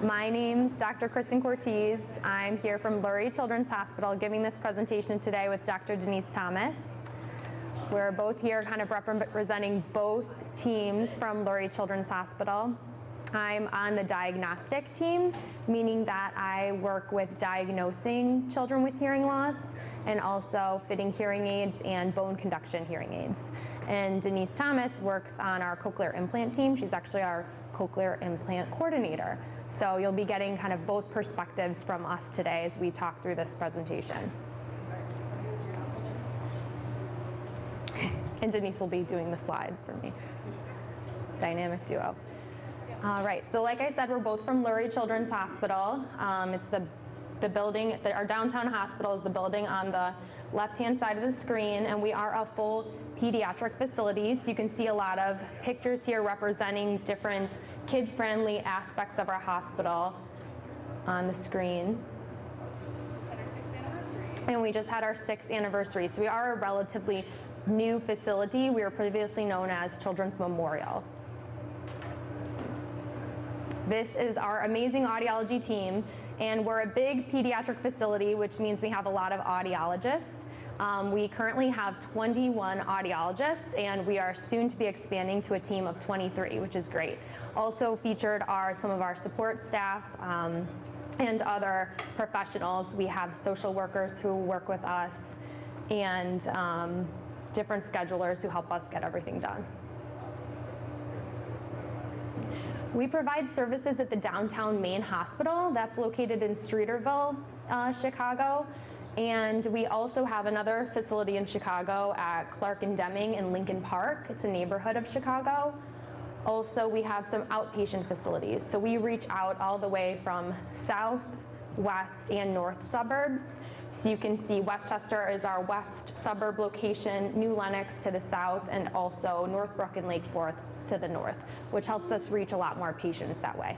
My name's Dr. Kristen Cortez. I'm here from Lurie Children's Hospital giving this presentation today with Dr. Denise Thomas. We're both here kind of representing both teams from Lurie Children's Hospital. I'm on the diagnostic team, meaning that I work with diagnosing children with hearing loss and also fitting hearing aids and bone conduction hearing aids. And Denise Thomas works on our Cochlear Implant team. She's actually our Cochlear Implant coordinator. So you'll be getting kind of both perspectives from us today as we talk through this presentation. And Denise will be doing the slides for me. Dynamic duo. All right, so like I said, we're both from Lurie Children's Hospital. It's the building, our downtown hospital is the building on the left-hand side of the screen, and we are a full pediatric facility. So you can see a lot of pictures here representing different kid-friendly aspects of our hospital on the screen. And we just had our 6th anniversary, so we are a relatively new facility. We were previously known as Children's Memorial. This is our amazing audiology team, and we're a big pediatric facility, which means we have a lot of audiologists. We currently have 21 audiologists, and we are soon to be expanding to a team of 23, which is great. Also featured are some of our support staff and other professionals. We have social workers who work with us and different schedulers who help us get everything done. We provide services at the downtown main hospital that's located in Streeterville, Chicago. And we also have another facility in Chicago at Clark and Deming in Lincoln Park. It's a neighborhood of Chicago. Also, we have some outpatient facilities. So we reach out all the way from south, west, and north suburbs. So you can see Westchester is our west suburb location, New Lenox to the south, and also Northbrook and Lake Forest to the north, which helps us reach a lot more patients that way.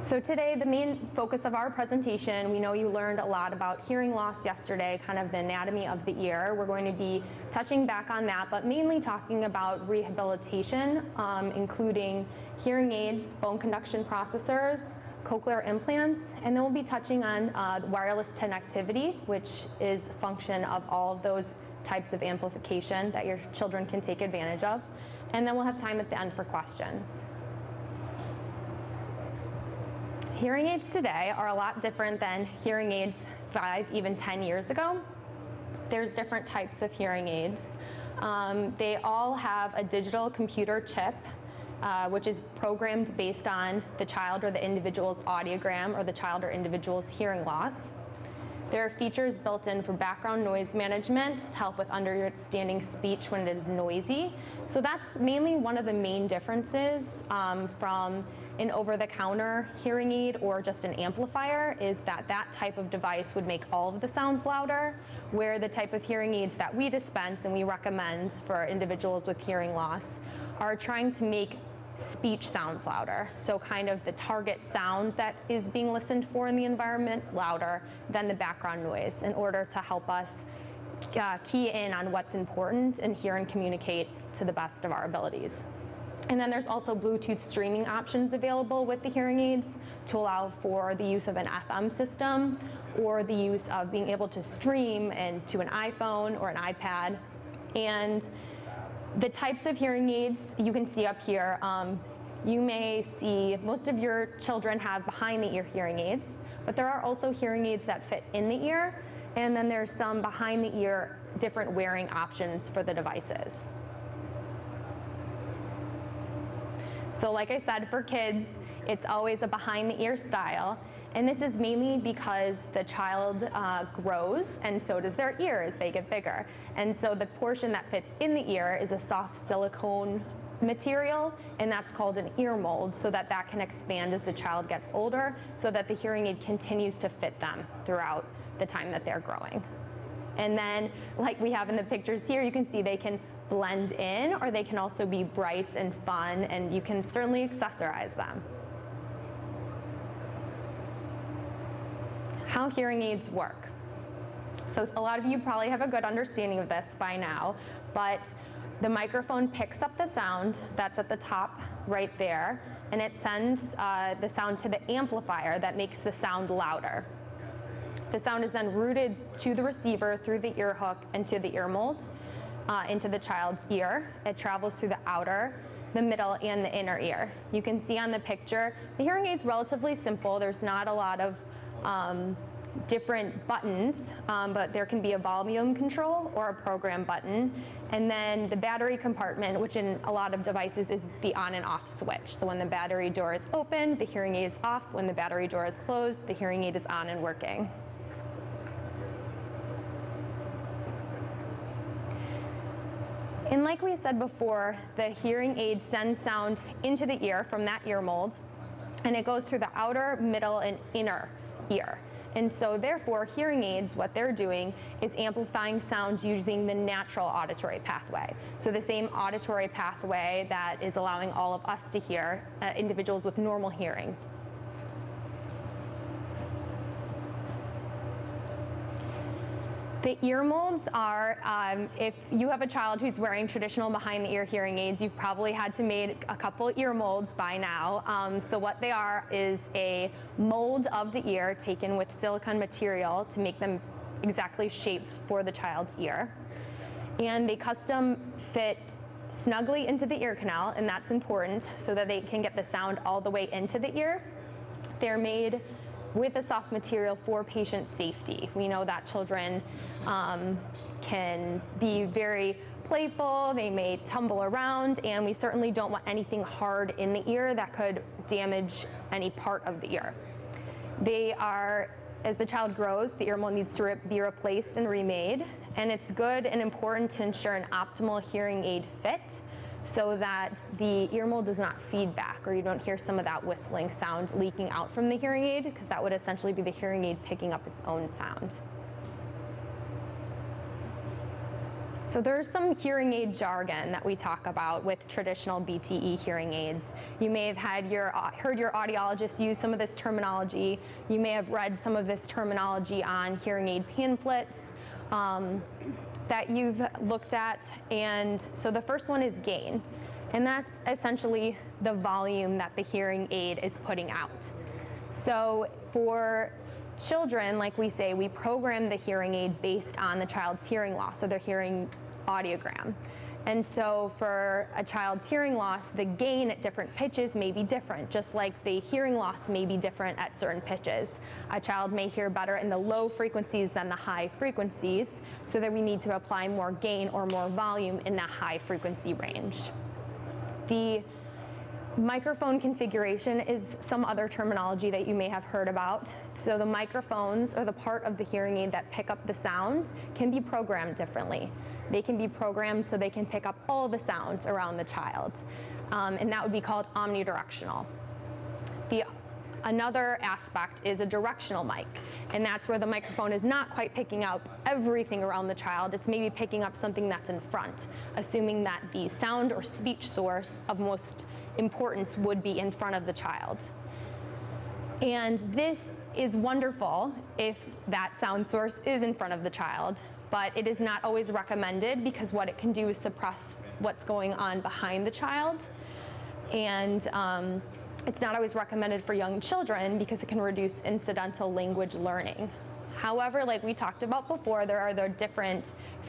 So today, the main focus of our presentation, we know you learned a lot about hearing loss yesterday, kind of the anatomy of the ear. We're going to be touching back on that, but mainly talking about rehabilitation, including hearing aids, bone conduction processors, cochlear implants, and then we'll be touching on wireless connectivity, which is a function of all of those types of amplification that your children can take advantage of. And then we'll have time at the end for questions. Hearing aids today are a lot different than hearing aids 5, even 10 years ago. There's different types of hearing aids. They all have a digital computer chip, which is programmed based on the child or the individual's audiogram or the child or individual's hearing loss. There are features built in for background noise management to help with understanding speech when it is noisy. So that's mainly one of the main differences from an over-the-counter hearing aid or just an amplifier, is that that type of device would make all of the sounds louder, where the type of hearing aids that we dispense and we recommend for individuals with hearing loss are trying to make speech sounds louder. So kind of the target sound that is being listened for in the environment louder than the background noise, in order to help us key in on what's important and hear and communicate to the best of our abilities. And then there's also Bluetooth streaming options available with the hearing aids to allow for the use of an FM system or the use of being able to stream to an iPhone or an iPad. And the types of hearing aids you can see up here, you may see most of your children have behind the ear hearing aids, but there are also hearing aids that fit in the ear, and then there's some behind the ear different wearing options for the devices. So like I said, for kids, it's always a behind the ear style. And this is mainly because the child grows, and so does their ear as they get bigger. And so the portion that fits in the ear is a soft silicone material, and that's called an earmold, so that that can expand as the child gets older, so that the hearing aid continues to fit them throughout the time that they're growing. And then, like we have in the pictures here, you can see they can blend in, or they can also be bright and fun, and you can certainly accessorize them. How hearing aids work. So a lot of you probably have a good understanding of this by now, but the microphone picks up the sound that's at the top right there, and it sends the sound to the amplifier that makes the sound louder. The sound is then routed to the receiver through the ear hook and to the ear mold into the child's ear. It travels through the outer, the middle, and the inner ear. You can see on the picture, the hearing aid's relatively simple. There's not a lot of different buttons, but there can be a volume control or a program button. And then the battery compartment, which in a lot of devices is the on and off switch. So when the battery door is open, the hearing aid is off. When the battery door is closed, the hearing aid is on and working. And like we said before, the hearing aid sends sound into the ear from that ear mold, and it goes through the outer, middle, and inner ear. And so therefore, hearing aids, what they're doing is amplifying sound using the natural auditory pathway. So the same auditory pathway that is allowing all of us to hear, individuals with normal hearing. The ear molds are, if you have a child who's wearing traditional behind the ear hearing aids, you've probably had to make a couple ear molds by now. So what they are is a mold of the ear taken with silicone material to make them exactly shaped for the child's ear. And they custom fit snugly into the ear canal, and that's important so that they can get the sound all the way into the ear. They're made with a soft material for patient safety. We know that children can be very playful, they may tumble around, and we certainly don't want anything hard in the ear that could damage any part of the ear. They are, as the child grows, the ear mold needs to be replaced and remade, and it's good and important to ensure an optimal hearing aid fit so that the ear mold does not feed back, or you don't hear some of that whistling sound leaking out from the hearing aid, because that would essentially be the hearing aid picking up its own sound. So there's some hearing aid jargon that we talk about with traditional BTE hearing aids. You may have heard your audiologist use some of this terminology. You may have read some of this terminology on hearing aid pamphlets that you've looked at. And so the first one is gain, and that's essentially the volume that the hearing aid is putting out. So for children, like we say, we program the hearing aid based on the child's hearing loss, so their hearing audiogram. And so for a child's hearing loss, the gain at different pitches may be different, just like the hearing loss may be different at certain pitches. A child may hear better in the low frequencies than the high frequencies, so that we need to apply more gain or more volume in that high frequency range. The microphone configuration is some other terminology that you may have heard about. So the microphones, or the part of the hearing aid that pick up the sound, can be programmed differently. They can be programmed so they can pick up all the sounds around the child, and that would be called omnidirectional. Another aspect is a directional mic, and that's where the microphone is not quite picking up everything around the child. It's maybe picking up something that's in front, assuming that the sound or speech source of most importance would be in front of the child. And this is wonderful if that sound source is in front of the child, but it is not always recommended, because what it can do is suppress what's going on behind the child. And it's not always recommended for young children because it can reduce incidental language learning. However, like we talked about before, there are the different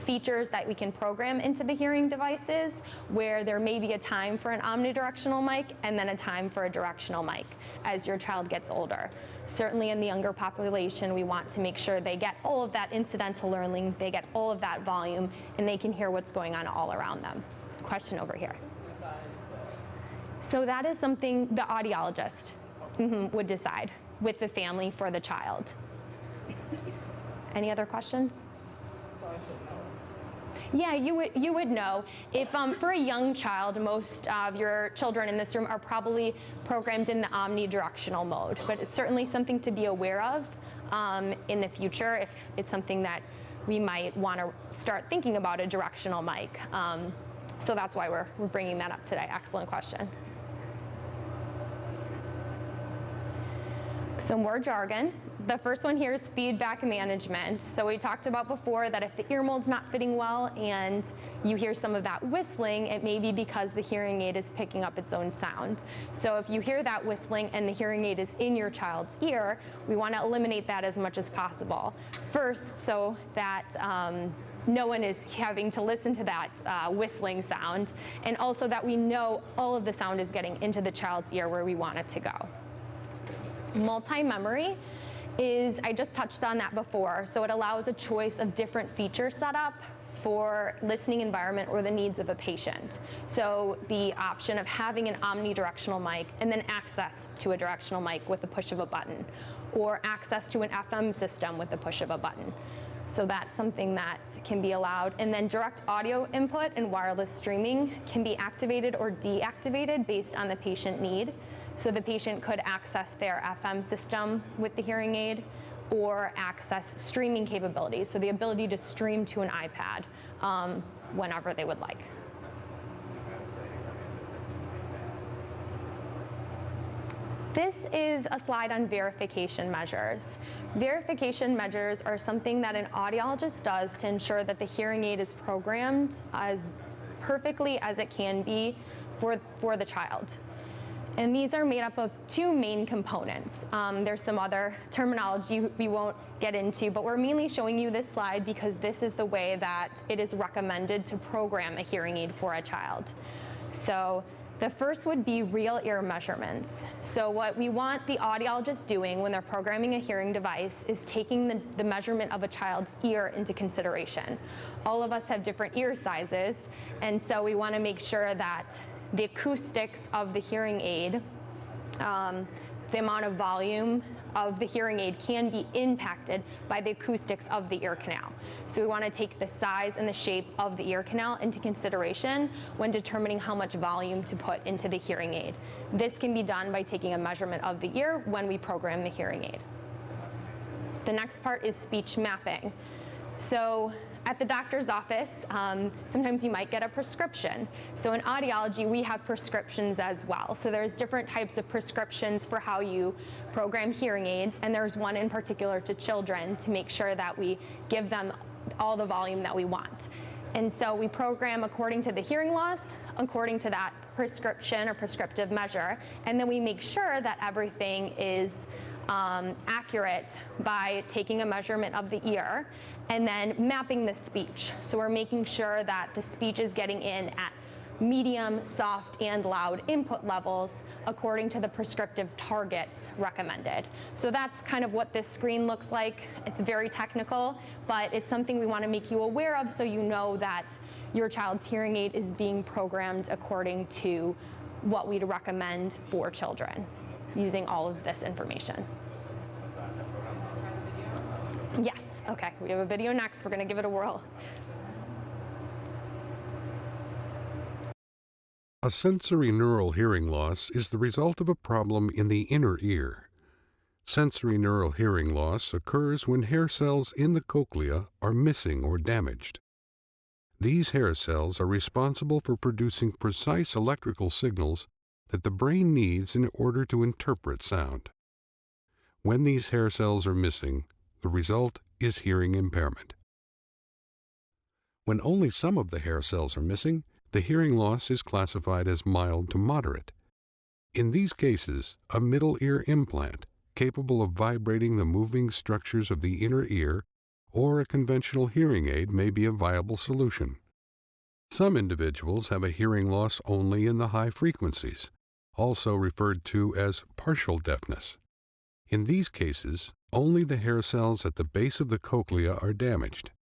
features that we can program into the hearing devices, where there may be a time for an omnidirectional mic and then a time for a directional mic as your child gets older. Certainly in the younger population, we want to make sure they get all of that incidental learning, they get all of that volume, and they can hear what's going on all around them. Question over here. So that is something the audiologist would decide with the family for the child. Any other questions? Yeah, you would know. If for a young child, most of your children in this room are probably programmed in the omnidirectional mode, but it's certainly something to be aware of in the future if it's something that we might want to start thinking about a directional mic. So that's why we're bringing that up today. Excellent question. So more jargon. The first one here is feedback management. So we talked about before that if the ear mold's not fitting well and you hear some of that whistling, it may be because the hearing aid is picking up its own sound. So if you hear that whistling and the hearing aid is in your child's ear, we want to eliminate that as much as possible. First, so that no one is having to listen to that whistling sound, and also that we know all of the sound is getting into the child's ear where we want it to go. Multi-memory is, I just touched on that before, so it allows a choice of different feature setup for listening environment or the needs of a patient. So the option of having an omnidirectional mic and then access to a directional mic with the push of a button, or access to an FM system with the push of a button. So that's something that can be allowed. And then direct audio input and wireless streaming can be activated or deactivated based on the patient need. So the patient could access their FM system with the hearing aid, or access streaming capabilities, so the ability to stream to an iPad whenever they would like. This is a slide on verification measures. Verification measures are something that an audiologist does to ensure that the hearing aid is programmed as perfectly as it can be for the child. And these are made up of two main components. There's some other terminology we won't get into, but we're mainly showing you this slide because this is the way that it is recommended to program a hearing aid for a child. So the first would be real ear measurements. So what we want the audiologist doing when they're programming a hearing device is taking the measurement of a child's ear into consideration. All of us have different ear sizes, and so we want to make sure that the acoustics of the hearing aid, the amount of volume of the hearing aid can be impacted by the acoustics of the ear canal. So we want to take the size and the shape of the ear canal into consideration when determining how much volume to put into the hearing aid. This can be done by taking a measurement of the ear when we program the hearing aid. The next part is speech mapping. So at the doctor's office, sometimes you might get a prescription. So in audiology, we have prescriptions as well. So there's different types of prescriptions for how you program hearing aids, and there's one in particular to children to make sure that we give them all the volume that we want. And so we program according to the hearing loss, according to that prescription or prescriptive measure, and then we make sure that everything is accurate by taking a measurement of the ear and then mapping the speech. So we're making sure that the speech is getting in at medium, soft, and loud input levels according to the prescriptive targets recommended. So that's kind of what this screen looks like. It's very technical, but it's something we want to make you aware of so you know that your child's hearing aid is being programmed according to what we'd recommend for children, using all of this information. Yes, okay, we have a video next. We're going to give it a whirl. A sensory neural hearing loss is the result of a problem in the inner ear. Sensory neural hearing loss occurs when hair cells in the cochlea are missing or damaged. These hair cells are responsible for producing precise electrical signals that the brain needs in order to interpret sound. When these hair cells are missing, the result is hearing impairment. When only some of the hair cells are missing, the hearing loss is classified as mild to moderate. In these cases, a middle ear implant, capable of vibrating the moving structures of the inner ear, or a conventional hearing aid may be a viable solution. Some individuals have a hearing loss only in the high frequencies, also referred to as partial deafness. In these cases, only the hair cells at the base of the cochlea are damaged.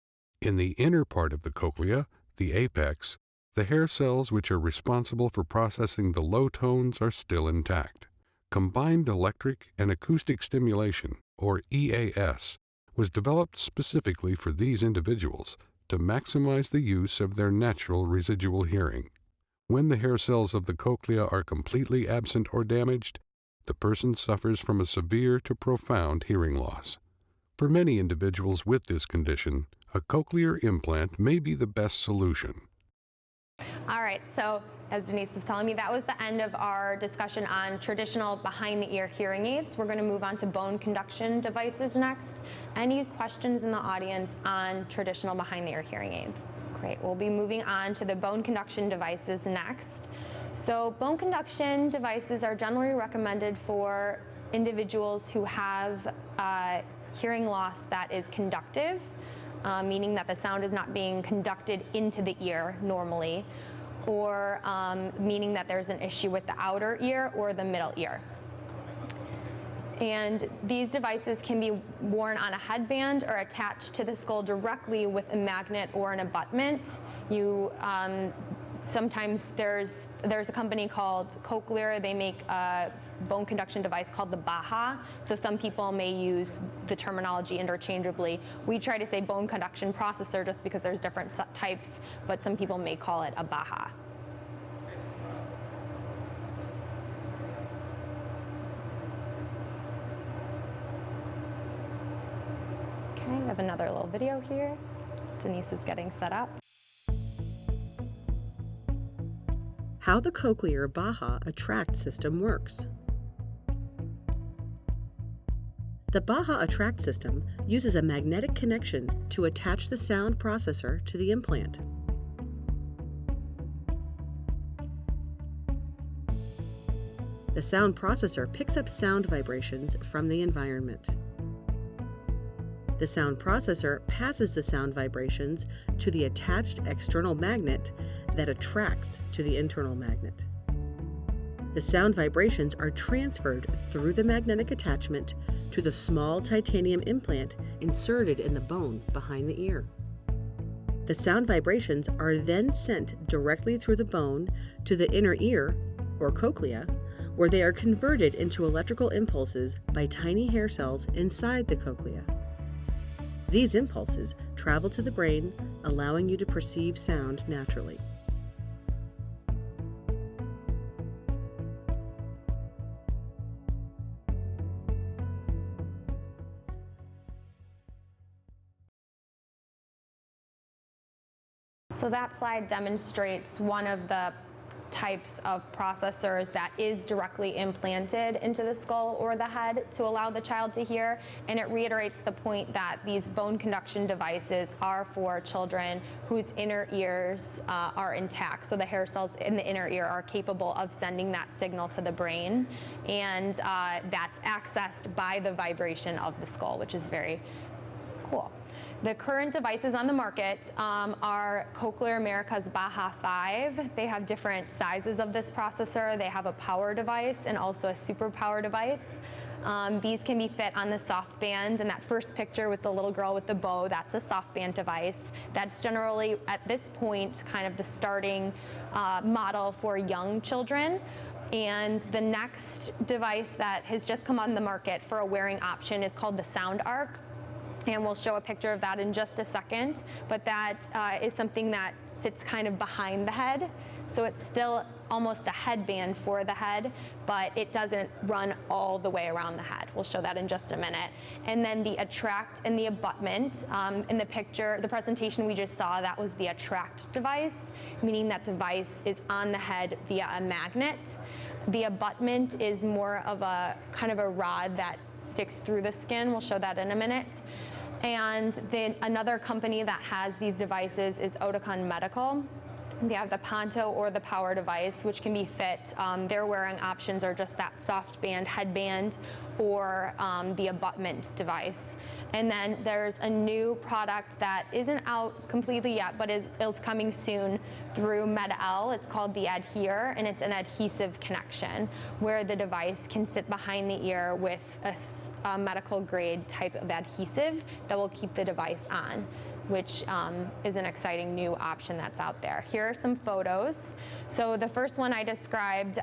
In the inner part of the cochlea, the apex, the hair cells which are responsible for processing the low tones are still intact. Combined electric and acoustic stimulation, or EAS, was developed specifically for these individuals to maximize the use of their natural residual hearing. When the hair cells of the cochlea are completely absent or damaged, the person suffers from a severe to profound hearing loss. For many individuals with this condition, a cochlear implant may be the best solution. All right, so as Denise was telling me, that was the end of our discussion on traditional behind-the-ear hearing aids. We're going to move on to bone conduction devices next. Any questions in the audience on traditional behind-the-ear hearing aids? Great, we'll be moving on to the bone conduction devices next. So bone conduction devices are generally recommended for individuals who have hearing loss that is conductive, meaning that the sound is not being conducted into the ear normally, or meaning that there's an issue with the outer ear or the middle ear. And these devices can be worn on a headband or attached to the skull directly with a magnet or an abutment. Sometimes there's a company called Cochlear. They make a bone conduction device called the Baha. So some people may use the terminology interchangeably. We try to say bone conduction processor just because there's different types, but some people may call it a Baha. Okay, I have another little video here. Denise is getting set up. How the Cochlear Baha Attract system works. The Baha Attract system uses a magnetic connection to attach the sound processor to the implant. The sound processor picks up sound vibrations from the environment. The sound processor passes the sound vibrations to the attached external magnet that attracts to the internal magnet. The sound vibrations are transferred through the magnetic attachment to the small titanium implant inserted in the bone behind the ear. The sound vibrations are then sent directly through the bone to the inner ear, or cochlea, where they are converted into electrical impulses by tiny hair cells inside the cochlea. These impulses travel to the brain, allowing you to perceive sound naturally. So that slide demonstrates one of the types of processors that is directly implanted into the skull or the head to allow the child to hear, and it reiterates the point that these bone conduction devices are for children whose inner ears are intact, so the hair cells in the inner ear are capable of sending that signal to the brain, and that's accessed by the vibration of the skull, which is very cool. The current devices on the market are Cochlear America's Baha 5. They have different sizes of this processor. They have a power device and also a super power device. These can be fit on the soft band, and that first picture with the little girl with the bow, that's a soft band device. That's generally, at this point, kind of the starting model for young children. And the next device that has just come on the market for a wearing option is called the Sound Arc. And we'll show a picture of that in just a second, but that is something that sits kind of behind the head. So it's still almost a headband for the head, but it doesn't run all the way around the head. We'll show that in just a minute. And then the attract and the abutment. In the picture, the presentation we just saw, that was the attract device, meaning that device is on the head via a magnet. The abutment is more of a kind of a rod that sticks through the skin. We'll show that in a minute. And then another company that has these devices is Oticon Medical. They have the Ponto or the power device, which can be fit. Their wearing options are just that soft band headband or the abutment device. And then there's a new product that isn't out completely yet, but is coming soon through Med-El. It's called the Adhere, and it's an adhesive connection where the device can sit behind the ear with a medical grade type of adhesive that will keep the device on, which is an exciting new option that's out there. Here are some photos. So the first one I described,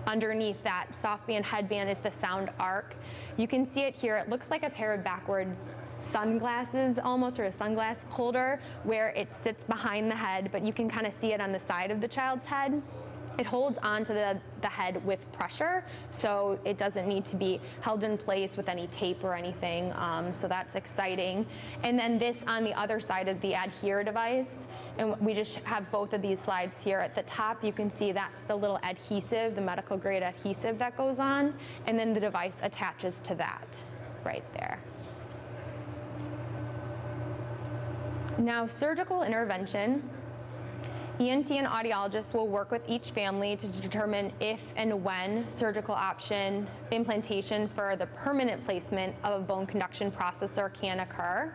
underneath that soft band headband is the Sound Arc. You can see it here. It looks like a pair of backwards sunglasses almost, or a sunglass holder, where it sits behind the head, but you can kind of see it on the side of the child's head. It holds onto the head with pressure, so it doesn't need to be held in place with any tape or anything, so that's exciting. And then this on the other side is the Adhere device, and we just have both of these slides here. At the top you can see that's the little adhesive, the medical grade adhesive that goes on, and then the device attaches to that right there. Now, surgical intervention, ENT and audiologists will work with each family to determine if and when surgical option implantation for the permanent placement of a bone conduction processor can occur.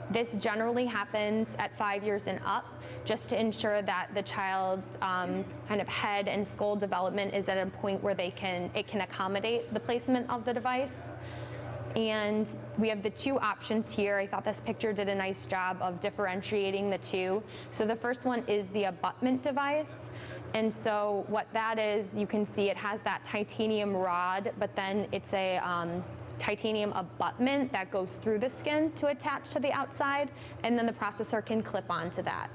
This generally happens at 5 years and up, just to ensure that the child's kind of head and skull development is at a point where it can accommodate the placement of the device. And we have the two options here. I thought this picture did a nice job of differentiating the two. So the first one is the abutment device. And so what that is, you can see it has that titanium rod, but then it's a titanium abutment that goes through the skin to attach to the outside, and then the processor can clip onto that.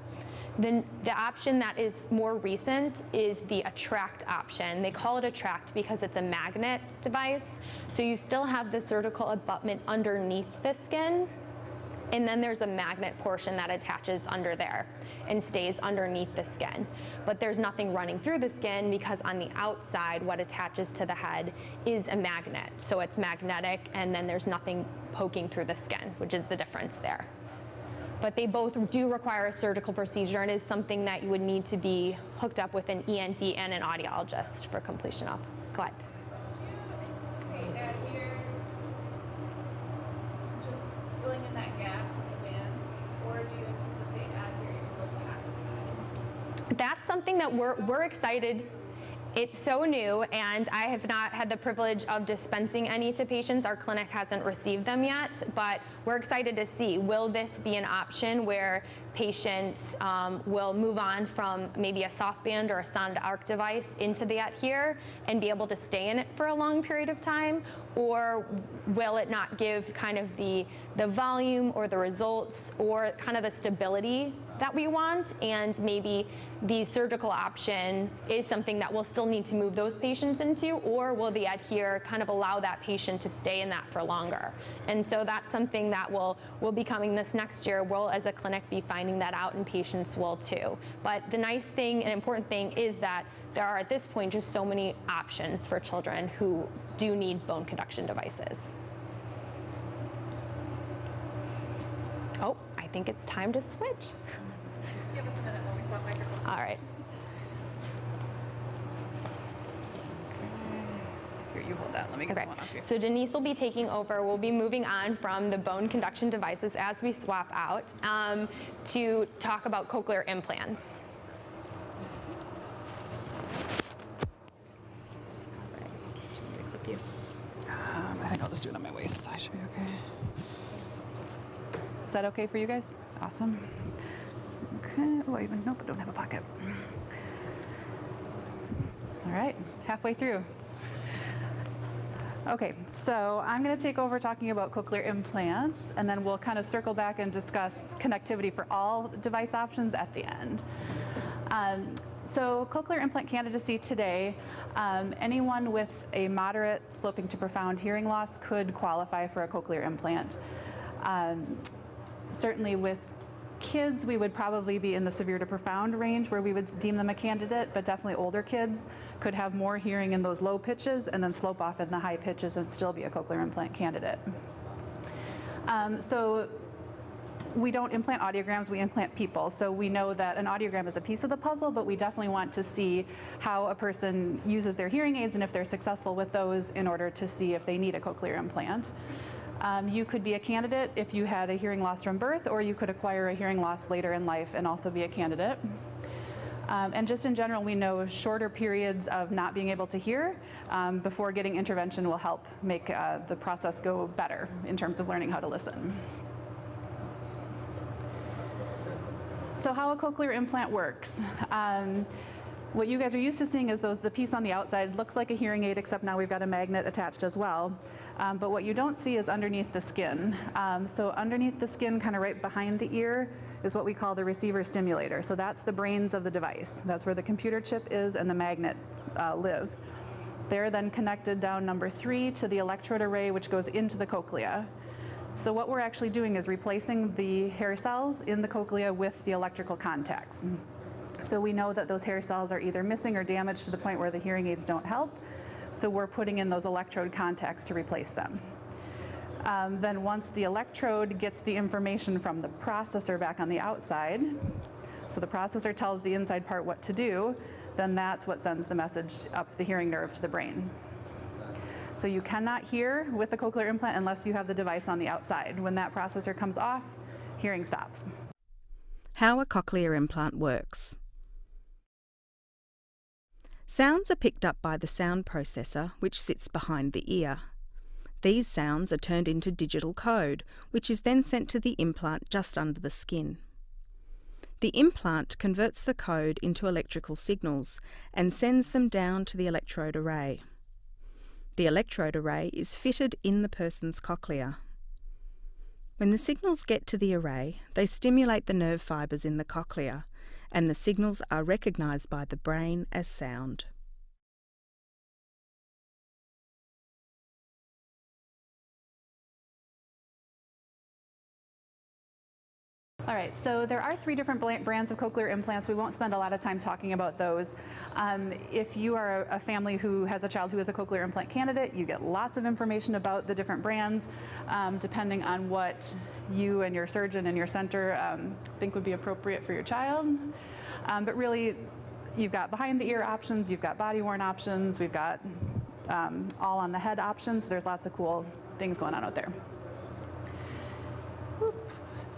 Then the option that is more recent is the attract option. They call it attract because it's a magnet device. So you still have the surgical abutment underneath the skin, and then there's a magnet portion that attaches under there and stays underneath the skin. But there's nothing running through the skin because on the outside, what attaches to the head is a magnet. So it's magnetic, and then there's nothing poking through the skin, which is the difference there. But they both do require a surgical procedure, and is something that you would need to be hooked up with an ENT and an audiologist for completion of. Go ahead. Do you anticipate at here just filling in that gap with the band, or do you anticipate at here even go past that? That's something that we're excited. It's so new, and I have not had the privilege of dispensing any to patients. Our clinic hasn't received them yet, but we're excited to see, will this be an option where patients will move on from maybe a soft band or a sound arc device into the Adhere and be able to stay in it for a long period of time? Or will it not give kind of the volume or the results or kind of the stability that we want? And maybe the surgical option is something that we'll still need to move those patients into, or will the Adhere kind of allow that patient to stay in that for longer? And so that's something that will be coming this next year. We'll, as a clinic, be finding that out, and patients will too. But the nice thing and important thing is that there are at this point just so many options for children who do need bone conduction devices. Oh, I think it's time to switch. Give us a minute while we swap microphones. All right. Here, you hold that. Let me get Okay, one up here. so Denise will be taking over. We'll be moving on from the bone conduction devices as we swap out to talk about cochlear implants. I think I'll just do it on my waist. I should be okay. Is that okay for you guys? Awesome. Okay. Oh, nope, I don't have a pocket. All right, halfway through. Okay, so I'm going to take over talking about cochlear implants, and then we'll kind of circle back and discuss connectivity for all device options at the end. So cochlear implant candidacy today, anyone with a moderate sloping to profound hearing loss could qualify for a cochlear implant. Certainly with kids, we would probably be in the severe to profound range where we would deem them a candidate, but definitely older kids could have more hearing in those low pitches and then slope off in the high pitches and still be a cochlear implant candidate. So we don't implant audiograms, we implant people. So we know that an audiogram is a piece of the puzzle, but we definitely want to see how a person uses their hearing aids and if they're successful with those in order to see if they need a cochlear implant. You could be a candidate if you had a hearing loss from birth, or you could acquire a hearing loss later in life and also be a candidate. And just in general, we know shorter periods of not being able to hear before getting intervention will help make the process go better in terms of learning how to listen. So how a cochlear implant works. What you guys are used to seeing is the piece on the outside looks like a hearing aid, except now we've got a magnet attached as well. But what you don't see is underneath the skin. So underneath the skin, kind of right behind the ear, is what we call the receiver stimulator. So that's the brains of the device. That's where the computer chip is and the magnet live. They're then connected down number 3 to the electrode array, which goes into the cochlea. So what we're actually doing is replacing the hair cells in the cochlea with the electrical contacts. So we know that those hair cells are either missing or damaged to the point where the hearing aids don't help. So we're putting in those electrode contacts to replace them. Then once the electrode gets the information from the processor back on the outside, so the processor tells the inside part what to do, then that's what sends the message up the hearing nerve to the brain. So you cannot hear with a cochlear implant unless you have the device on the outside. When that processor comes off, hearing stops. How a cochlear implant works. Sounds are picked up by the sound processor, which sits behind the ear. These sounds are turned into digital code, which is then sent to the implant just under the skin. The implant converts the code into electrical signals and sends them down to the electrode array. The electrode array is fitted in the person's cochlea. When the signals get to the array, they stimulate the nerve fibres in the cochlea, and the signals are recognised by the brain as sound. All right, so there are 3 different brands of cochlear implants. We won't spend a lot of time talking about those. If you are a family who has a child who is a cochlear implant candidate, you get lots of information about the different brands, depending on what you and your surgeon and your center think would be appropriate for your child. But really, you've got behind the ear options, you've got body worn options, we've got all on the head options. There's lots of cool things going on out there.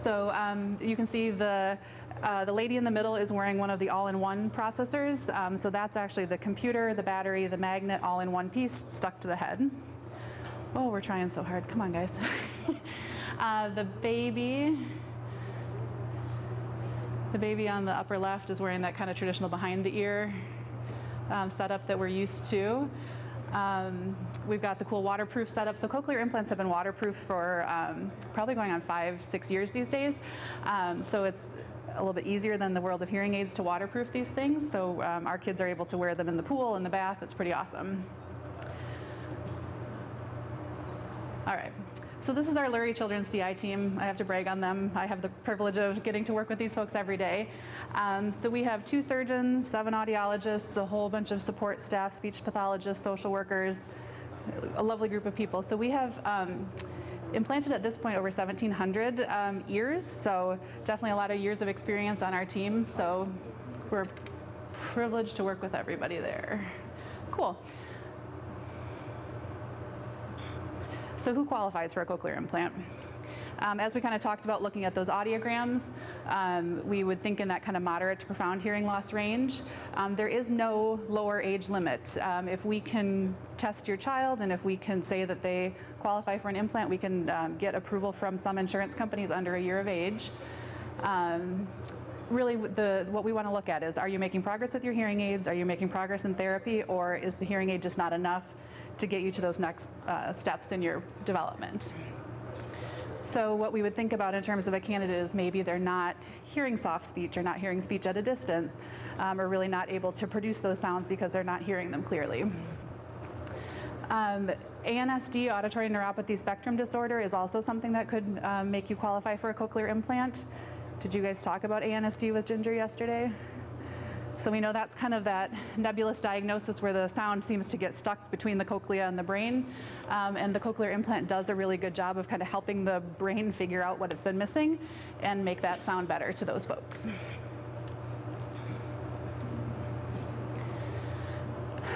So you can see the lady in the middle is wearing one of the all-in-one processors. So that's actually the computer, the battery, the magnet, all in one piece stuck to the head. Oh, we're trying so hard. Come on, guys. The baby on the upper left is wearing that kind of traditional behind the ear setup that we're used to. We've got the cool waterproof setup. So cochlear implants have been waterproof for probably going on 5-6 years these days. So it's a little bit easier than the world of hearing aids to waterproof these things. So our kids are able to wear them in the pool, in the bath. It's pretty awesome. All right. So this is our Lurie Children's CI team. I have to brag on them. I have the privilege of getting to work with these folks every day. So we have 2 surgeons, 7 audiologists, a whole bunch of support staff, speech pathologists, social workers, a lovely group of people. So we have implanted at this point over 1,700 ears, so definitely a lot of years of experience on our team. So we're privileged to work with everybody there. Cool. So who qualifies for a cochlear implant? As we kind of talked about looking at those audiograms, we would think in that kind of moderate to profound hearing loss range. There is no lower age limit. If we can test your child and if we can say that they qualify for an implant, we can get approval from some insurance companies under a year of age. Really, what we want to look at is, are you making progress with your hearing aids? Are you making progress in therapy? Or is the hearing aid just not enough to get you to those next steps in your development? So what we would think about in terms of a candidate is maybe they're not hearing soft speech or not hearing speech at a distance, or really not able to produce those sounds because they're not hearing them clearly. ANSD, auditory neuropathy spectrum disorder, is also something that could make you qualify for a cochlear implant. Did you guys talk about ANSD with Ginger yesterday? So we know that's kind of that nebulous diagnosis where the sound seems to get stuck between the cochlea and the brain. And the cochlear implant does a really good job of kind of helping the brain figure out what it's been missing and make that sound better to those folks.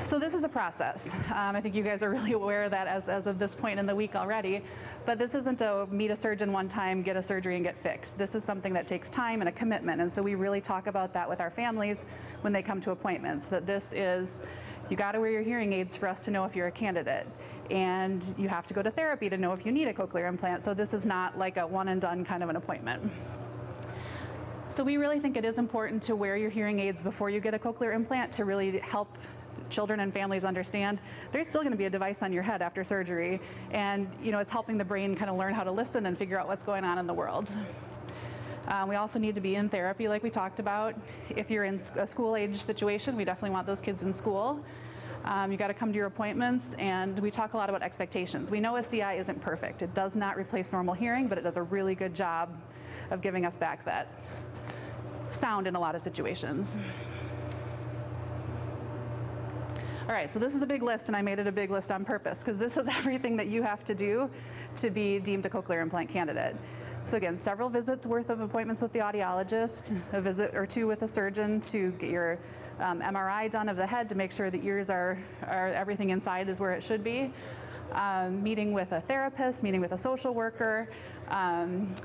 So this is a process. I think you guys are really aware of that as of this point in the week already. But this isn't a meet a surgeon one time, get a surgery and get fixed. This is something that takes time and a commitment. And so we really talk about that with our families when they come to appointments, that this is, you got to wear your hearing aids for us to know if you're a candidate. And you have to go to therapy to know if you need a cochlear implant. So this is not like a one and done kind of an appointment. So we really think it is important to wear your hearing aids before you get a cochlear implant to really help children and families understand there's still going to be a device on your head after surgery, and it's helping the brain kind of learn how to listen and figure out what's going on in the world. We also need to be in therapy like we talked about. If you're in a school age situation, we definitely want those kids in school. You got to come to your appointments, and we talk a lot about expectations. We know a CI isn't perfect. It does not replace normal hearing, but it does a really good job of giving us back that sound in a lot of situations. All right, so this is a big list, and I made it a big list on purpose because this is everything that you have to do to be deemed a cochlear implant candidate. So again, several visits worth of appointments with the audiologist, a visit or two with a surgeon to get your MRI done of the head to make sure the ears are everything inside is where it should be. Meeting with a therapist, meeting with a social worker,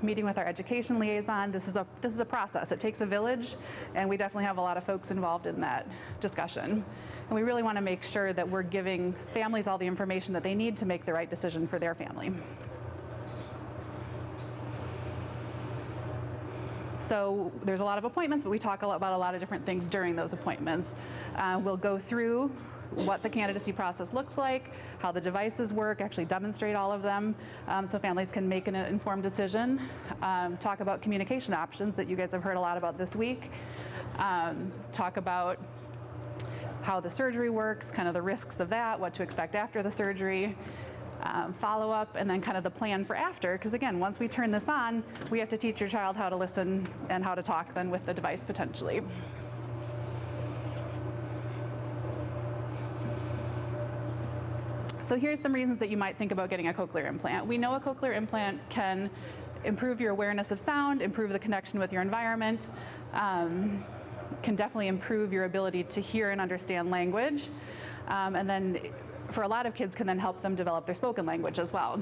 meeting with our education liaison. This is a process. It takes a village, and we definitely have a lot of folks involved in that discussion. And we really want to make sure that we're giving families all the information that they need to make the right decision for their family. So there's a lot of appointments, but we talk about a lot of different things during those appointments. We'll go through what the candidacy process looks like, how the devices work, actually demonstrate all of them so families can make an informed decision. Talk about communication options that you guys have heard a lot about this week. Talk about how the surgery works, kind of the risks of that, what to expect after the surgery. Follow up, and then kind of the plan for after, because again, once we turn this on, we have to teach your child how to listen and how to talk then with the device potentially. So here's some reasons that you might think about getting a cochlear implant. We know a cochlear implant can improve your awareness of sound, improve the connection with your environment, can definitely improve your ability to hear and understand language, and then for a lot of kids can then help them develop their spoken language as well.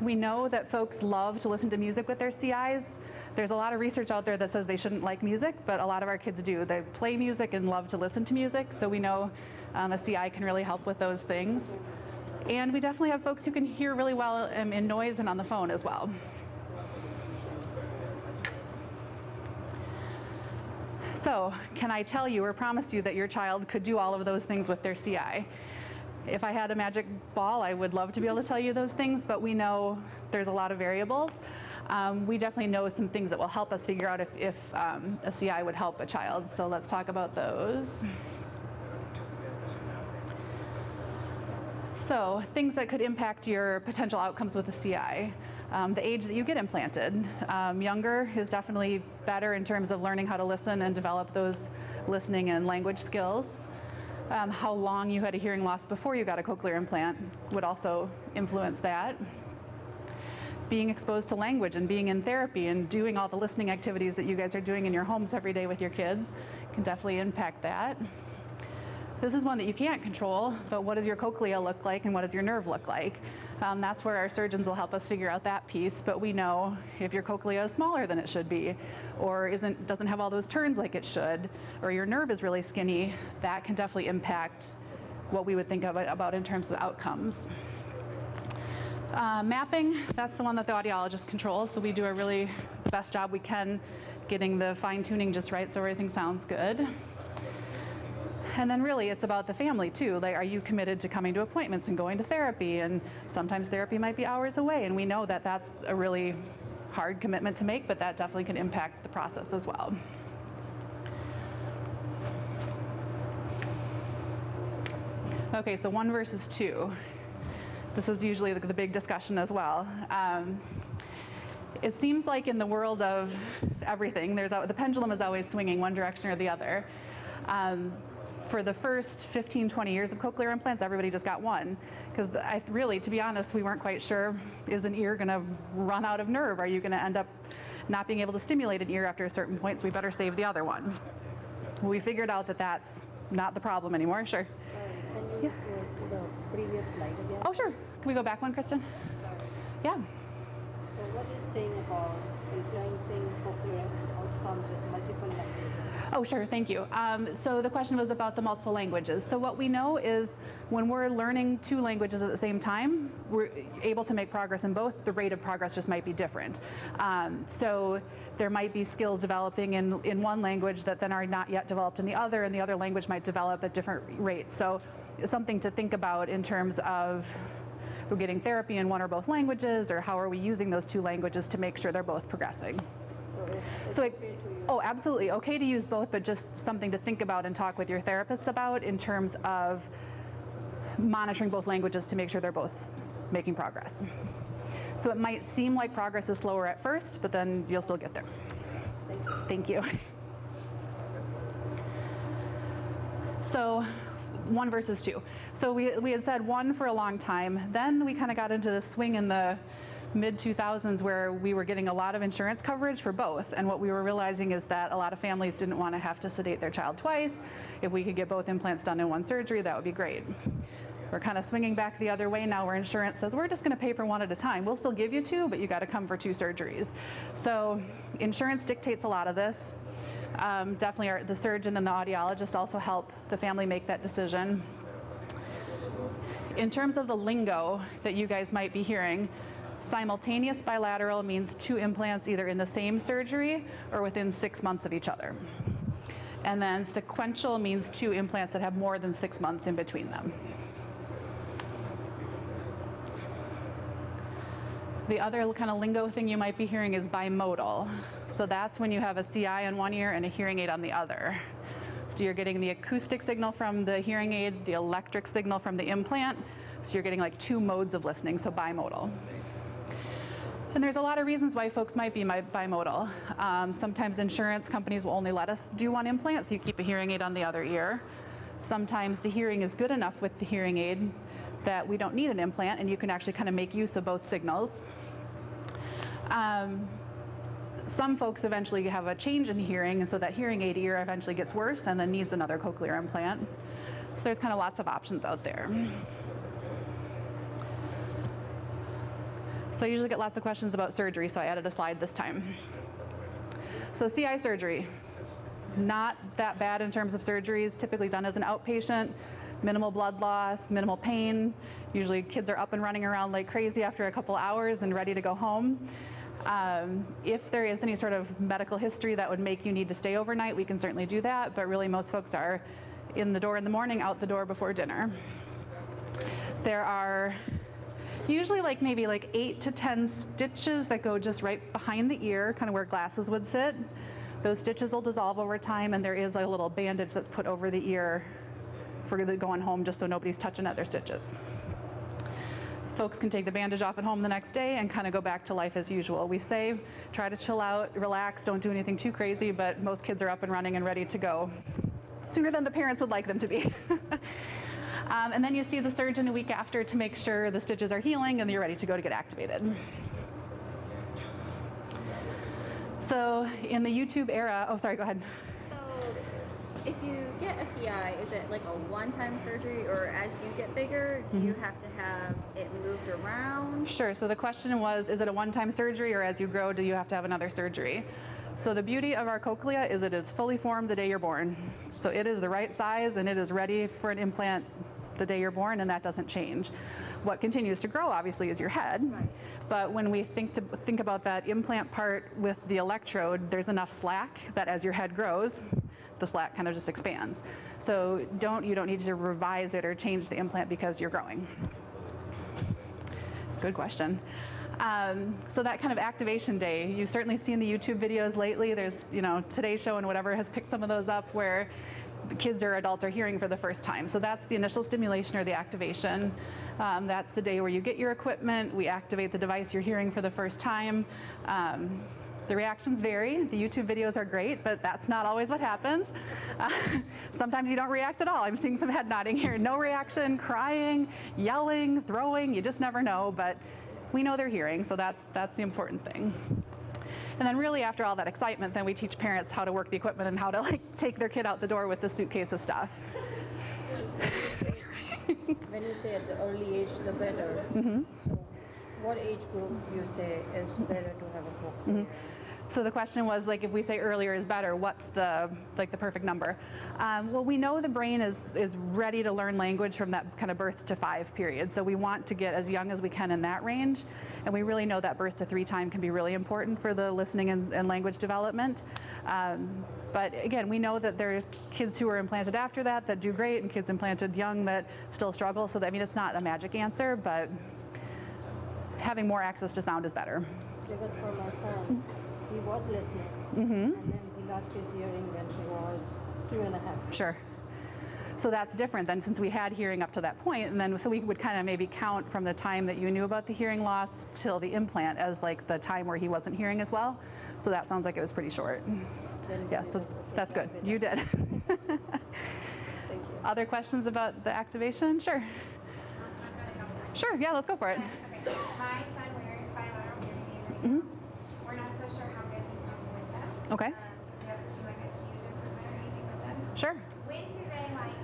We know that folks love to listen to music with their CIs. There's a lot of research out there that says they shouldn't like music, but a lot of our kids do. They play music and love to listen to music, so we know a CI can really help with those things. And we definitely have folks who can hear really well in noise and on the phone as well. So, can I tell you or promise you that your child could do all of those things with their CI? If I had a magic ball, I would love to be able to tell you those things, but we know there's a lot of variables. We definitely know some things that will help us figure out if a CI would help a child. So let's talk about those. So things that could impact your potential outcomes with a CI. The age that you get implanted. Younger is definitely better in terms of learning how to listen and develop those listening and language skills. How long you had a hearing loss before you got a cochlear implant would also influence that. Being exposed to language and being in therapy and doing all the listening activities that you guys are doing in your homes every day with your kids can definitely impact that. This is one that you can't control, but what does your cochlea look like and what does your nerve look like? That's where our surgeons will help us figure out that piece, but we know if your cochlea is smaller than it should be, or doesn't have all those turns like it should, or your nerve is really skinny, that can definitely impact what we would think about in terms of outcomes. Mapping, that's the one that the audiologist controls, so we do a really the best job we can getting the fine-tuning just right so everything sounds good. And then really it's about the family too. Like, are you committed to coming to appointments and going to therapy? And sometimes therapy might be hours away, and we know that that's a really hard commitment to make, but that definitely can impact the process as well. Okay, so 1 versus 2. This is usually the big discussion as well. It seems like in the world of everything, the pendulum is always swinging one direction or the other. For the first 15, 20 years of cochlear implants, everybody just got one. Because really, to be honest, we weren't quite sure, is an ear going to run out of nerve? Are you going to end up not being able to stimulate an ear after a certain point, so we better save the other one? We figured out that that's not the problem anymore. Sure. Sorry, can you go to the previous slide again? Oh, sure. Can we go back one, Kristen? Sorry. Yeah. So what is it saying about influencing cochlear outcomes with multiple languages? Oh, sure, thank you. So the question was about the multiple languages. So what we know is when we're learning 2 languages at the same time, we're able to make progress in both. The rate of progress just might be different. So there might be skills developing in one language that then are not yet developed in the other, and the other language might develop at different rates. So it's something to think about in terms of we're getting therapy in one or both languages, or how are we using those 2 languages to make sure they're both progressing. So it's okay to use. Oh, absolutely. Okay to use both, but just something to think about and talk with your therapists about in terms of monitoring both languages to make sure they're both making progress. So it might seem like progress is slower at first, but then you'll still get there. Thank you. Thank you. So 1 versus 2. So we had said 1 for a long time. Then we kind of got into this swing in the mid-2000s where we were getting a lot of insurance coverage for both. And what we were realizing is that a lot of families didn't want to have to sedate their child twice. If we could get both implants done in one surgery, that would be great. We're kind of swinging back the other way now where insurance says, we're just going to pay for 1 at a time. We'll still give you 2, but you got to come for 2 surgeries. So insurance dictates a lot of this. Definitely the surgeon and the audiologist also help the family make that decision. In terms of the lingo that you guys might be hearing, simultaneous bilateral means 2 implants either in the same surgery or within 6 months of each other. And then sequential means 2 implants that have more than 6 months in between them. The other kind of lingo thing you might be hearing is bimodal. So that's when you have a CI on one ear and a hearing aid on the other. So you're getting the acoustic signal from the hearing aid, the electric signal from the implant. So you're getting like 2 modes of listening, so bimodal. And there's a lot of reasons why folks might be bimodal. Sometimes insurance companies will only let us do 1 implant, so you keep a hearing aid on the other ear. Sometimes the hearing is good enough with the hearing aid that we don't need an implant, and you can actually kind of make use of both signals. Some folks eventually have a change in hearing, and so that hearing aid ear eventually gets worse and then needs another cochlear implant. So there's kind of lots of options out there. So I usually get lots of questions about surgery, so I added a slide this time. So CI surgery, not that bad in terms of surgeries, typically done as an outpatient, minimal blood loss, minimal pain. Usually kids are up and running around like crazy after a couple hours and ready to go home. If there is any sort of medical history that would make you need to stay overnight, we can certainly do that, but really most folks are in the door in the morning, out the door before dinner. There are usually maybe 8 to 10 stitches that go just right behind the ear, kind of where glasses would sit. Those stitches will dissolve over time, and there is a little bandage that's put over the ear for going home just so nobody's touching at their stitches. Folks can take the bandage off at home the next day and kind of go back to life as usual. We say try to chill out, relax, don't do anything too crazy, but most kids are up and running and ready to go sooner than the parents would like them to be. And then you see the surgeon a week after to make sure the stitches are healing and you're ready to go to get activated. So in the YouTube era, oh sorry, go ahead. If you get a CI, is it like a one-time surgery, or as you get bigger, do you have to have it moved around? Sure, so the question was, is it a one-time surgery, or as you grow, do you have to have another surgery? So the beauty of our cochlea is it is fully formed the day you're born. So it is the right size and it is ready for an implant the day you're born, and that doesn't change. What continues to grow obviously is your head, Right. But when we think about that implant part with the electrode, there's enough slack that as your head grows, the slack kind of just expands. So you don't need to revise it or change the implant because you're growing. Good question. So that kind of activation day, you've certainly seen the YouTube videos lately. There's, Today's Show and whatever has picked some of those up where the kids or adults are hearing for the first time. So that's the initial stimulation or the activation. That's the day where you get your equipment, we activate the device you're hearing for the first time. The reactions vary. The YouTube videos are great, but that's not always what happens. Sometimes you don't react at all. I'm seeing some head nodding here. No reaction, crying, yelling, throwing, you just never know, but we know they're hearing, so that's the important thing. And then really after all that excitement, then we teach parents how to work the equipment and how to take their kid out the door with the suitcase of stuff. When you say at the early age, the better. Mm-hmm. So what age group you say is better to have a cochlear? Mm-hmm. So the question was, if we say earlier is better, what's the perfect number? Well, we know the brain is ready to learn language from that kind of birth to 5 period. So we want to get as young as we can in that range. And we really know that birth to 3 time can be really important for the listening and language development. But again, we know that there's kids who are implanted after that do great, and kids implanted young that still struggle. So it's not a magic answer, but having more access to sound is better. Because for my son, he was listening, Mm-hmm. and then he lost his hearing when he was 2.5. Sure. So that's different than since we had hearing up to that point, and then so we would kind of maybe count from the time that you knew about the hearing loss till the implant as the time where he wasn't hearing as well. So that sounds like it was pretty short. Then Yeah, so that's good. You did. Thank you. Other questions about the activation? Sure. Sure, yeah, let's go for it. Okay. My son wears bilateral hearing aids right now. We're not so sure how good he's doing with them. Okay. Does he have like a huge improvement or anything with them? Sure. When do they like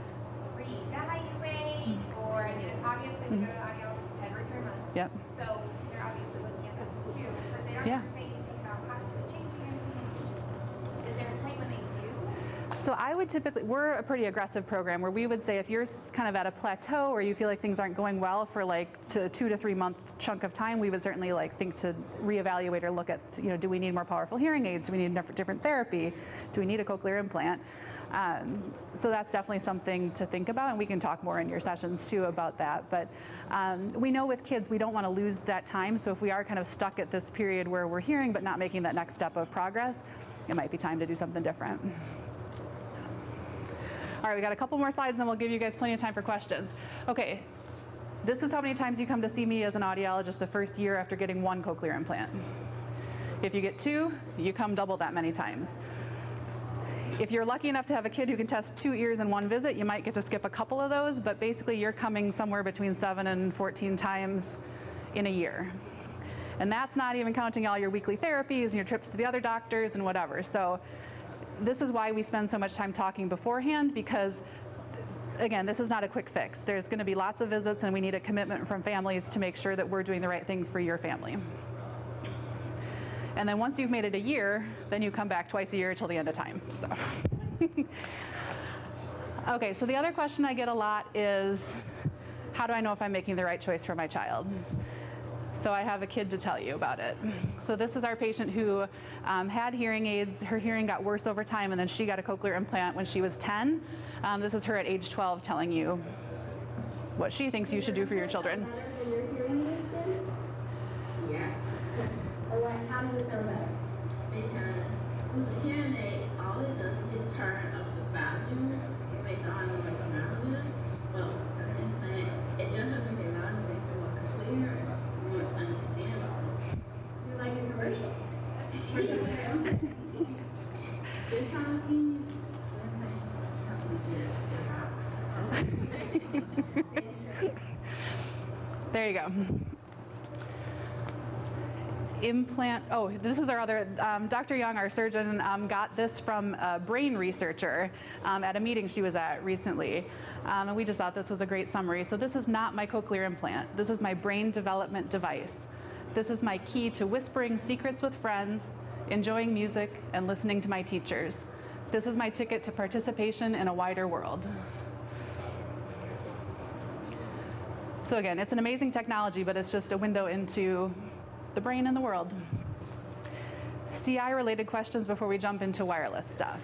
reevaluate? Or I mean, obviously we go to the audiologist every 3 months. Yep. So they're obviously looking at that too, but they don't Yeah. ever say anything about possibly changing anything in the future. Is there a point when they do? So I would typically, we're a pretty aggressive program where we would say if you're kind of at a plateau or you feel like things aren't going well for like a 2 to 3 month chunk of time, we would certainly like think to reevaluate or look at, you know, do we need more powerful hearing aids? Do we need different therapy? Do we need a cochlear implant? So that's definitely something to think about, and we can talk more in your sessions too about that. But we know with kids we don't want to lose that time, so if we are kind of stuck at this period where we're hearing but not making that next step of progress, it might be time to do something different. All right, we got a couple more slides and then we'll give you guys plenty of time for questions. Okay, this is how many times you come to see me as an audiologist the first year after getting 1 cochlear implant. If you get 2, you come double that many times. If you're lucky enough to have a kid who can test 2 ears in 1 visit, you might get to skip a couple of those, but basically you're coming somewhere between 7 and 14 times in a year. And that's not even counting all your weekly therapies and your trips to the other doctors and whatever. So this is why we spend so much time talking beforehand, because again, this is not a quick fix. There's going to be lots of visits and we need a commitment from families to make sure that we're doing the right thing for your family. And then once you've made it a year, then you come back twice a year till the end of time. So. Okay, so the other question I get a lot is, how do I know if I'm making the right choice for my child? So I have a kid to tell you about it. So this is our patient who had hearing aids. Her hearing got worse over time, and then she got a cochlear implant when she was 10. This is her at age 12 telling you what she thinks you should do for your children. Yeah. How does it sound better? Because with the hearing aid, all it does is just turn up the volume. It makes the audio like louder. Well, the implant, it doesn't make it louder, it makes it more clear, more understandable. You're like a commercial. They're talking, There you go. Implant, oh, this is our other, Dr. Young, our surgeon, got this from a brain researcher at a meeting she was at recently. And we just thought this was a great summary. So this is not my cochlear implant. This is my brain development device. This is my key to whispering secrets with friends, enjoying music, and listening to my teachers. This is my ticket to participation in a wider world. So again, it's an amazing technology, but it's just a window into the brain and the world. CI-related questions before we jump into wireless stuff.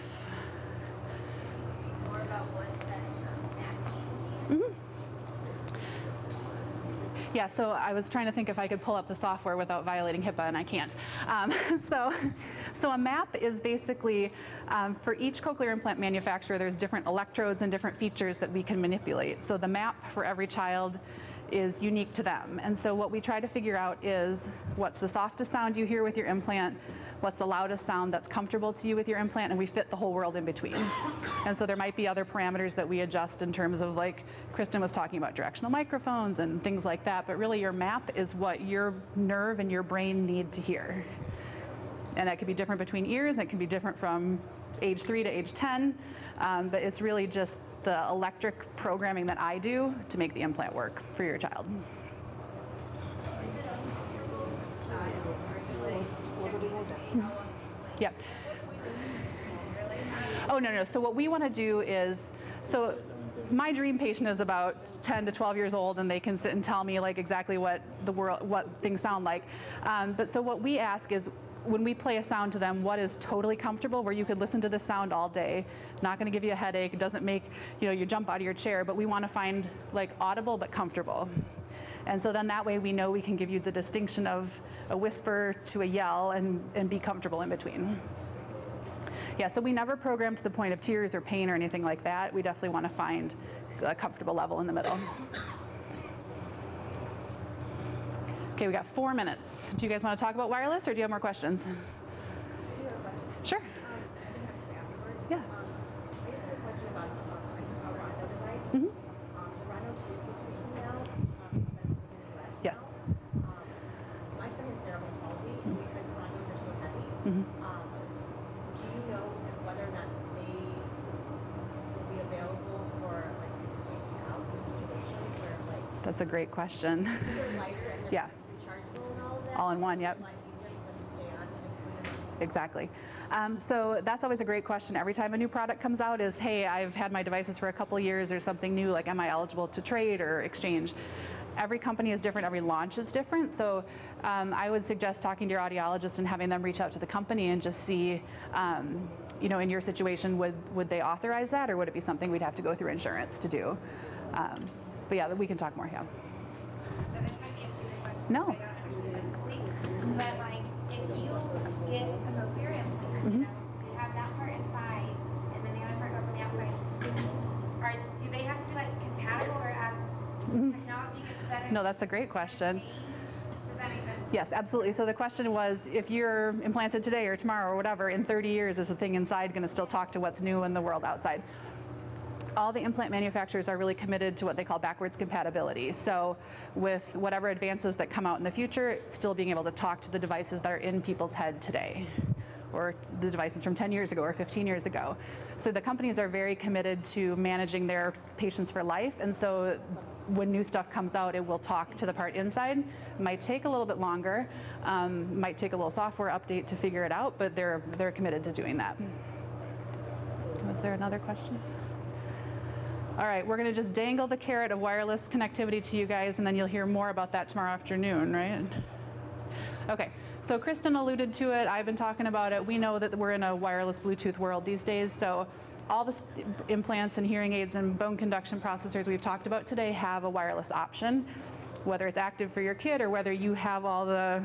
More about what that mapping means. Yeah, so I was trying to think if I could pull up the software without violating HIPAA, and I can't. So a map is basically, for each cochlear implant manufacturer, there's different electrodes and different features that we can manipulate. So the map for every child is unique to them. And so what we try to figure out is what's the softest sound you hear with your implant, what's the loudest sound that's comfortable to you with your implant, and we fit the whole world in between. And so there might be other parameters that we adjust in terms of, like Kristen was talking about, directional microphones and things like that, but really your map is what your nerve and your brain need to hear. And that could be different between ears, and it can be different from age 3 to age 10, but it's really just the electric programming that I do to make the implant work for your child. Is it uncomfortable child? Are you like checking to see how long, like, Yep. really? Oh, no. So what we want to do is, so my dream patient is about 10 to 12 years old, and they can sit and tell me like exactly what things sound like. But so what we ask is, when we play a sound to them, what is totally comfortable, where you could listen to the sound all day, not going to give you a headache, it doesn't make you jump out of your chair, but we want to find like audible but comfortable. And so then that way we know we can give you the distinction of a whisper to a yell and be comfortable in between. Yeah, so we never program to the point of tears or pain or anything like that. We definitely want to find a comfortable level in the middle. Okay, we got 4 minutes. Do you guys want to talk about wireless, or do you have more questions? I do have a question. Sure. I think actually afterwards. Yeah. I just have a question about a rod device. That's a great question. These are lighter and they're Yeah. rechargeable and all of that. All in one, yep. It's a lot easier for them to stay on and put them on. Exactly. So that's always a great question. Every time a new product comes out is, hey, I've had my devices for a couple years, there's something new, like am I eligible to trade or exchange? Every company is different, every launch is different, so I would suggest talking to your audiologist and having them reach out to the company and just see, you know, in your situation, would they authorize that, or would it be something we'd have to go through insurance to do? But yeah, we can talk more, yeah. So this might be a stupid question. No. I don't understand it fully. But like, if you get a Cochlear implant, Mm-hmm. you know, you have that part inside, and then the other part goes on the outside. Do they have to be like compatible, or as technology gets better? No, that's a great question. change? Does that make sense? Yes, absolutely. So the question was, if you're implanted today or tomorrow or whatever, in 30 years, is the thing inside going to still talk to what's new in the world outside? All the implant manufacturers are really committed to what they call backwards compatibility. So with whatever advances that come out in the future, still being able to talk to the devices that are in people's head today, or the devices from 10 years ago or 15 years ago. So the companies are very committed to managing their patients for life, and so when new stuff comes out, it will talk to the part inside. It might take a little bit longer, might take a little software update to figure it out, but they're committed to doing that. Was there another question? All right, we're going to just dangle the carrot of wireless connectivity to you guys, and then you'll hear more about that tomorrow afternoon, right? Okay, so Kristen alluded to it. I've been talking about it. We know that we're in a wireless Bluetooth world these days, so all the implants and hearing aids and bone conduction processors we've talked about today have a wireless option, whether it's active for your kid or whether you have all the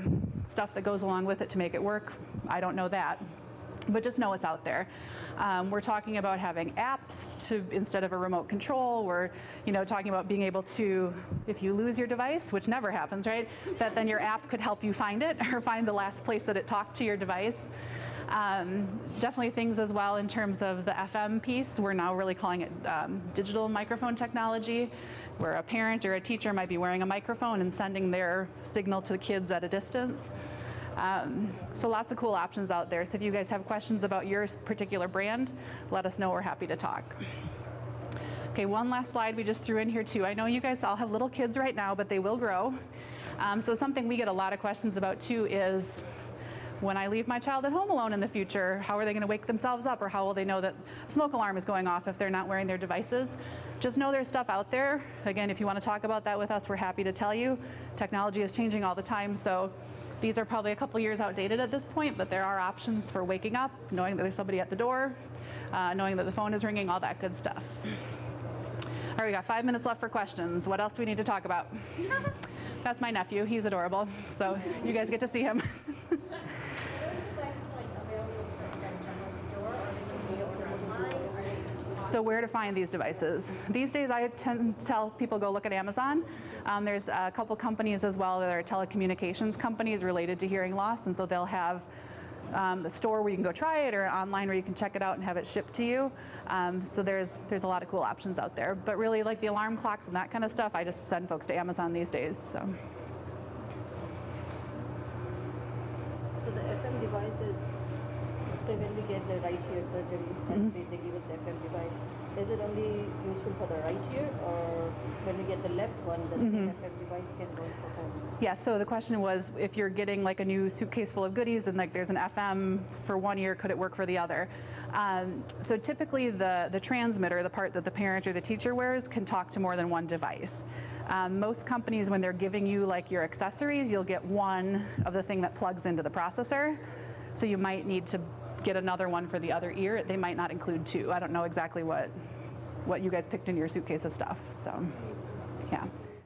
stuff that goes along with it to make it work. I don't know that, but just know it's out there. We're talking about having apps to, instead of a remote control. We're, you know, talking about being able to, if you lose your device, which never happens, right? That then your app could help you find it or find the last place that it talked to your device. Definitely things as well in terms of the FM piece. We're now really calling it digital microphone technology, where a parent or a teacher might be wearing a microphone and sending their signal to the kids at a distance. So lots of cool options out there. So if you guys have questions about your particular brand, let us know. We're happy to talk. Okay, one last slide we just threw in here too. I know you guys all have little kids right now, but they will grow. So something we get a lot of questions about too is, when I leave my child at home alone in the future, how are they going to wake themselves up, or how will they know that a smoke alarm is going off if they're not wearing their devices? Just know there's stuff out there. Again, if you want to talk about that with us, we're happy to tell you. Technology is changing all the time, so these are probably a couple years outdated at this point, but there are options for waking up, knowing that there's somebody at the door, knowing that the phone is ringing, all that good stuff. All right, we got 5 minutes left for questions. What else do we need to talk about? That's my nephew. He's adorable, so you guys get to see him. So where to find these devices? These days I tend to tell people go look at Amazon. There's a couple companies as well that are telecommunications companies related to hearing loss, and so they'll have the store where you can go try it, or online where you can check it out and have it shipped to you. So there's a lot of cool options out there. But really, like the alarm clocks and that kind of stuff, I just send folks to Amazon these days. So the FM devices, so when we get the right ear surgery and they give us the FM device, is it only useful for the right ear, or when we get the left one, the same FM device can work for home? Yeah, so the question was, if you're getting like a new suitcase full of goodies and like there's an FM for one ear, could it work for the other? So typically the transmitter, the part that the parent or the teacher wears, can talk to more than one device. Most companies, when they're giving you like your accessories, you'll get one of the thing that plugs into the processor. So you might need to get another one for the other ear. They might not include two. I don't know exactly what you guys picked in your suitcase of stuff. So, yeah.